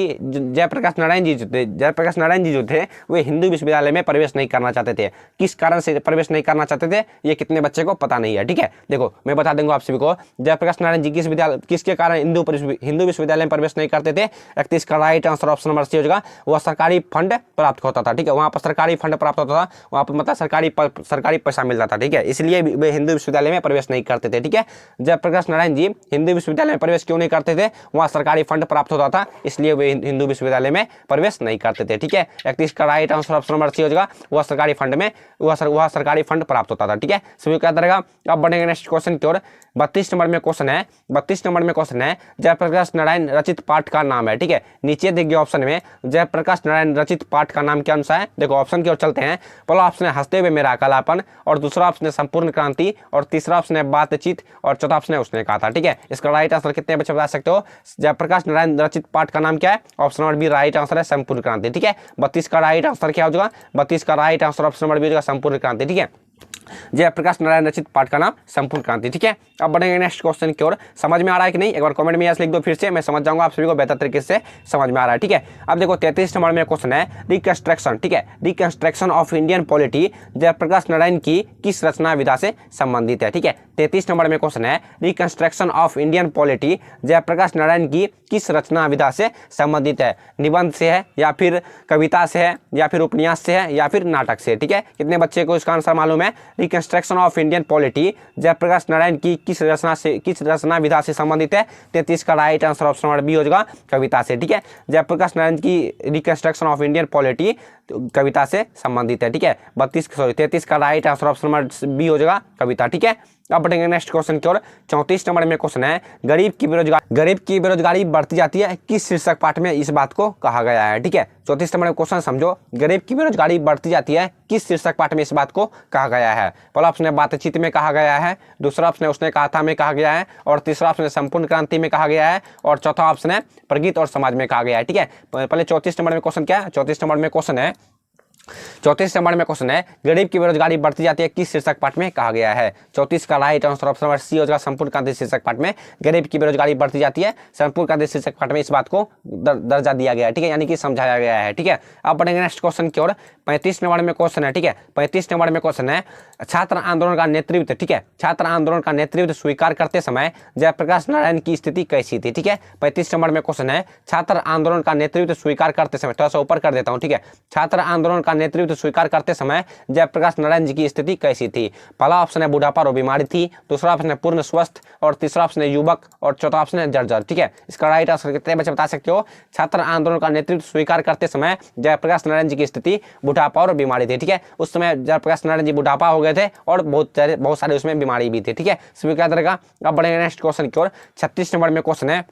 जी जो थे वे हिंदू विश्वविद्यालय में प्रवेश नहीं करना चाहते थे, किस कारण से प्रवेश नहीं करना चाहते थे, ये कितने बच्चे को पता नहीं है, ठीक है। देखो मैं बता दूंगा आप सभी को, जयप्रकाश नारायण जी किसके कारण हिंदू विश्वविद्यालय में प्रवेश नहीं करते थे। 31 का right answer option number C हो जाएगा, वह सरकारी फंड प्राप्त होता था, ठीक है, वहां पर सरकारी फंड प्राप्त होता था, वहां पर मतलब सरकारी पैसा मिलता था, ठीक है, इसलिए वे हिंदू विश्वविद्यालय में प्रवेश नहीं करते थे, ठीक है। जयप्रकाश नारायण जी हिंदू विश्वविद्यालय में प्रवेश क्यों नहीं करते थे, वहां सरकारी फंड प्राप्त होता था, इसलिए वे हिंदू विश्वविद्यालय में प्रवेश नहीं करते थे, ठीक है। 31 का right answer option number C हो जाएगा, वह सरकारी फंड प्राप्त होता था, ठीक है, सभी को याद रहेगा। अब बढ़ेंगे नेक्स्ट क्वेश्चन की ओर। 32 नंबर में क्वेश्चन है, 32 नंबर में क्वेश्चन है, जयप्रकाश नारायण रचित पाठ का नाम है, ठीक है, नीचे देखिए ऑप्शन में जयप्रकाश नारायण रचित पाठ का नाम क्या अनुसार है। देखो ऑप्शन की ओर चलते हैं। पहला ऑप्शन है हंसते हुए मेरा अकेलापन, और दूसरा ऑप्शन है संपूर्ण क्रांति, और तीसरा ऑप्शन है बातचीत, और चौथा ऑप्शन है उसने कहा था, ठीक है। इसका राइट आंसर कितने बच्चे बता सकते हो। जयप्रकाश नारायण रचित पाठ का नाम क्या है, option number B right answer है संपूर्ण क्रांति, ठीक है। 32 का राइट आंसर क्या हो जाएगा, 32 का right answer option number B हो जाएगा संपूर्ण क्रांति, ठीक है। जयप्रकाश नारायण रचित पाठ का नाम संपूर्ण क्रांति। ठीक है, अब बढ़ेंगे नेक्स्ट क्वेश्चन की ओर। समझ में आ रहा है कि नहीं, एक बार कमेंट में यस लिख दो, फिर से मैं समझ जाऊंगा आप सभी को बेहतर तरीके से समझ में आ रहा है। ठीक है, अब देखो 33 नंबर में क्वेश्चन है रिकंस्ट्रक्शन। ठीक है, reconstruction of Indian polity Jayaprakash Narayan की किस रचना विधा से संबंधित है। ठीक है, 33 नंबर में क्वेश्चन है reconstruction of Indian polity Jayaprakash Narayan की किस रचना विधा से संबंधित है। निबंध से है, या फिर कविता से है, या फिर उपन्यास से है, या फिर नाटक से। ठीक है, कितने बच्चे को इसका आंसर मालूम है। Reconstruction of Indian polity Jayaprakash Narayan की किस रचना विधा से संबंधित है। 33 का right answer option number B हो जाएगा, कविता से। ठीक है, जयप्रकाश नारायण की रिकंस्ट्रक्शन ऑफ इंडियन पॉलिटी कविता से संबंधित है। ठीक है, 33 का right answer option number B हो जाएगा, कविता। ठीक है, अब बढ़ेंगे नेक्स्ट क्वेश्चन की ओर। 34 नंबर में क्वेश्चन है गरीब की बेरोजगारी बढ़ती जाती है किस शीर्षक पाठ में इस बात को कहा गया है। ठीक है, 34 नंबर में क्वेश्चन समझो, गरीब की बेरोजगारी बढ़ती जाती है किस शीर्षक पाठ में इस बात को कहा गया है। पहला ऑप्शन है बातचीत में कहा गया है, दूसरा ऑप्शन है उसने कहा था में कहा गया है, और तीसरा ऑप्शन है संपूर्ण क्रांति में कहा गया है, और चौथा ऑप्शन है प्रगति और समाज में कहा गया है। ठीक है, पहले 34 नंबर में क्वेश्चन क्या है। 34 नंबर में क्वेश्चन है गरीब की बेरोजगारी बढ़ती जाती है किस शीर्षक पाठ में कहा गया है। 34 का right answer option number C हो जाएगा, संपूर्ण क्रांति शीर्षक पाठ में गरीब की बेरोजगारी बढ़ती जाती है। संपूर्ण क्रांति शीर्षक पाठ में इस बात को दर्जा दिया गया है। ठीक है, यानी कि समझाया गया है। ठीक है, अब बढ़ेंगे नेक्स्ट क्वेश्चन की ओर। 35 नंबर में क्वेश्चन है। ठीक है, 35 नंबर में क्वेश्चन है छात्र आंदोलन का नेतृत्व। ठीक है, छात्र आंदोलन का नेतृत्व स्वीकार करते समय जयप्रकाश नारायण की स्थिति कैसी थी। ठीक है, 35 नंबर में क्वेश्चन है छात्र आंदोलन का नेतृत्व स्वीकार करते समय, थोड़ा सा ऊपर कर देता हूँ। ठीक है, छात्र आंदोलन का नेतृत्व स्वीकार करते समय जयप्रकाश नारायण जी की स्थिति कैसी थी। पहला ऑप्शन है बुढ़ापा और बीमारी थी, दूसरा ऑप्शन है पूर्ण स्वस्थ, और तीसरा ऑप्शन है युवक, और चौथा ऑप्शन है जर्जर। ठीक है, इसका राइट आंसर कितने बच्चे बता सकते हो। छात्र आंदोलन का नेतृत्व स्वीकार करते समय जयप्रकाश नारायण जी की स्थिति बुढ़ापा और बीमारी थी। ठीक है, उस समय जयप्रकाश नारायण जी बुढ़ापा हो गए थे और बहुत सारे उसमें बीमारी भी थी। ठीक है, स्वीकार करेगा। अब बढ़ेंगे नेक्स्ट क्वेश्चन की ओर। 36 नंबर में क्वेश्चन है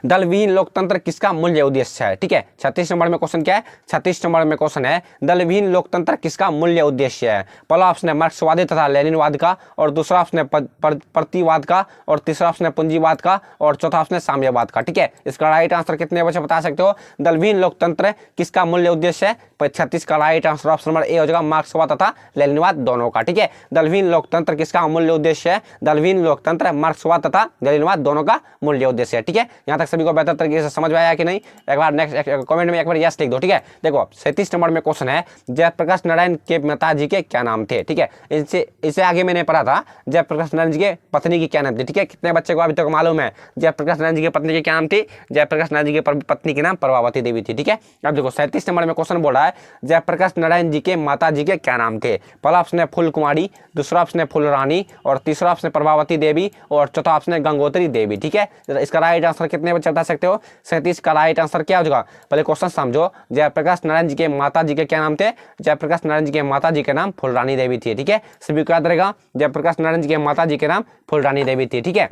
दलविहीन लोकतंत्र किसका मूल्य उद्देश्य है। ठीक है, 36 नंबर में क्वेश्चन क्या है। 36 नंबर में क्वेश्चन है दलविहीन लोकतंत्र किसका मूल्य उद्देश्य है। पहला ऑप्शन है मार्क्सवादी तथा लेनिनवाद का, और दूसरा ऑप्शन है प्रतिवाद का, और तीसरा ऑप्शन है पूंजीवाद का, और चौथा ऑप्शन है साम्यवाद का। ठीक है, इसका राइट आंसर कितने बच्चे बता सकते हो। दलविहीन लोकतंत्र किसका मूल्य उद्देश्य है। 36 का right answer option number A हो जाएगा, मार्क्सवाद तथा लेनिनवाद दोनों का। ठीक है, दलविहीन लोकतंत्र किसका मूल्य उद्देश्य है। दलविहीन लोकतंत्र मार्क्सवाद तथा लेनिनवाद दोनों का मूल्य उद्देश्य है। ठीक है, यहाँ तक सभी को बेहतर तरीके से समझ में आया कि नहीं, एक बार नेक्स्ट कमेंट में एक बार यस लिख दो। ठीक है, देखो 37 नंबर में क्वेश्चन है जयप्रकाश नारायण के माताजी के क्या नाम थे। ठीक है, इससे आगे मैंने पढ़ा था जयप्रकाश नारायण जी के पत्नी की क्या नाम थी। ठीक है, कितने बच्चे को अभी तक मालूम है जयप्रकाश नारायण जी की पत्नी की क्या नाम थी। जयप्रकाश नारायण जी की पत्नी के नाम प्रभावती देवी थी। ठीक है, अब देखो 37 नंबर में क्वेश्चन बोल रहा है जयप्रकाश नारायण जी के माता जी के क्या नाम थे। पहला ऑप्शन है फूल कुमारी, दूसरा ऑप्शन है फूल रानी, और तीसरा ऑप्शन है प्रभावती देवी, और चौथा ऑप्शन है गंगोत्री देवी। ठीक है, इसका राइट आंसर कितने बच्चे बता सकते हो। 37 का राइट आंसर क्या हो जाएगा। पहले क्वेश्चन समझो, जयप्रकाश नारायण जी के माता जी के क्या नाम थे। जयप्रकाश नारायण जी के माता जी के नाम फूलरानी देवी थी। ठीक है, सभी को याद रहेगा जयप्रकाश नारायण जी के माता जी के नाम फूलरानी देवी थी। ठीक है,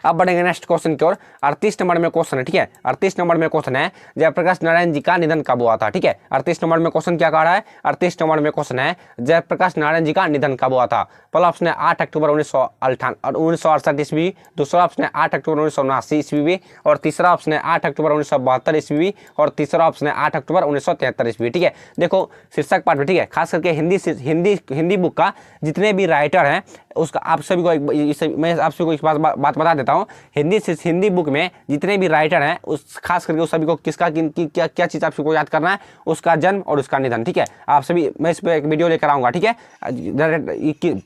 अब बढ़ेंगे नेक्स्ट क्वेश्चन की ओर। 38 नंबर में क्वेश्चन है। ठीक है, 38 नंबर में क्वेश्चन है जयप्रकाश नारायण जी का निधन कब हुआ था। ठीक है, 38 नंबर में क्वेश्चन क्या कह रहा है। 38 नंबर में क्वेश्चन है जयप्रकाश नारायण जी का निधन कब हुआ था। पहला ऑप्शन है 8 अक्टूबर 1968 ईस्वी, दूसरा ऑप्शन है 8 अक्टूबर 1979 ईस्वी, और तीसरा ऑप्शन है 8 अक्टूबर 1972 ईस्वी, और तीसरा ऑप्शन है 8 अक्टूबर 1973 ईस्वी। ठीक है, देखो शीर्षक पाठ में, ठीक है, खास करके हिंदी बुक का जितने भी राइटर हैं उसका आप सभी को मैं आप सभी को एक बात बता देता हूँ। हिंदी बुक में जितने भी राइटर हैं उस खास करके उस सभी को किसका क्या चीज़ आप सबको याद करना है, उसका जन्म और उसका निधन। ठीक है, आप सभी मैं इस पर एक वीडियो लेकर आऊँगा। ठीक है,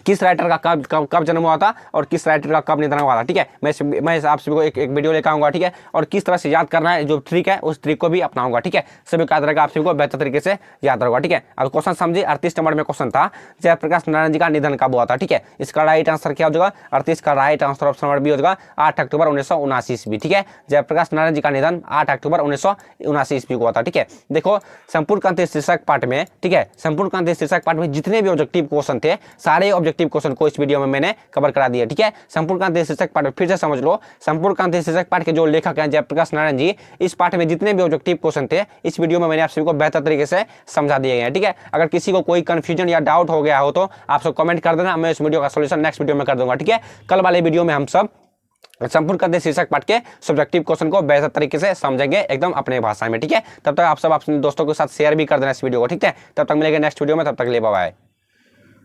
किस राइटर का कब जन्म हुआ था और किस राइटर का कब निधन हुआ था। ठीक है, मैं आप सभी को एक वीडियो लेकर आऊंगा। ठीक है, और किस तरह से याद करना है जो ट्रिक है उस ट्रिक को भी अपनाऊंगा। ठीक है, सभी का याद रहेगा, आप सभी को बेहतर तरीके से याद रहेगा। ठीक है, अब क्वेश्चन समझिए। 38 नंबर में क्वेश्चन था जयप्रकाश नारायण जी का निधन कब हुआ था। ठीक है, इसका राइट आंसर क्या हो जाएगा। 38 का right answer option number B हो जाएगा, 8 अक्टूबर 1979 ईस्वी। ठीक है, जयप्रकाश नारायण जी का निधन 8 अक्टूबर 1979 ईस्वी को हुआ था। ठीक है, देखो संपूर्ण क्रांति शीर्षक पाठ में, ठीक है, संपूर्ण क्रांति शीर्षक पाठ में जितने भी ऑब्जेक्टिव क्वेश्चन थे सारे ऑब्जेक्टिव क्वेश्चन को इस वीडियो में मैंने कवर करा दिया। ठीक है, संपूर्ण क्रांति शीर्षक पाठ फिर से समझ लो। संपूर्ण क्रांति शीर्षक पाठ के जो लेखक हैं जयप्रकाश नारायण जी, इस पाठ में जितने भी ऑब्जेक्टिव क्वेश्चन थे इस वीडियो में मैंने आप सभी को बेहतर तरीके से समझा दिए हैं। ठीक है, अगर किसी को कोई कंफ्यूजन या डाउट हो गया हो तो आप सब कमेंट कर देना, मैं इस वीडियो का सॉल्यूशन नेक्स्ट वीडियो में कर दूंगा। ठीक है, कल वाले वीडियो में हम सब संपूर्ण क्रांति शीर्षक पाठ के सब्जेक्टिव क्वेश्चन को बेहतर तरीके से समझेंगे एकदम अपने भाषा में। ठीक है, तब तक आप सब अपने दोस्तों के साथ शेयर भी कर देना इस वीडियो को। ठीक है, तब तक मिलेंगे नेक्स्ट वीडियो में, तब तक ले बाय।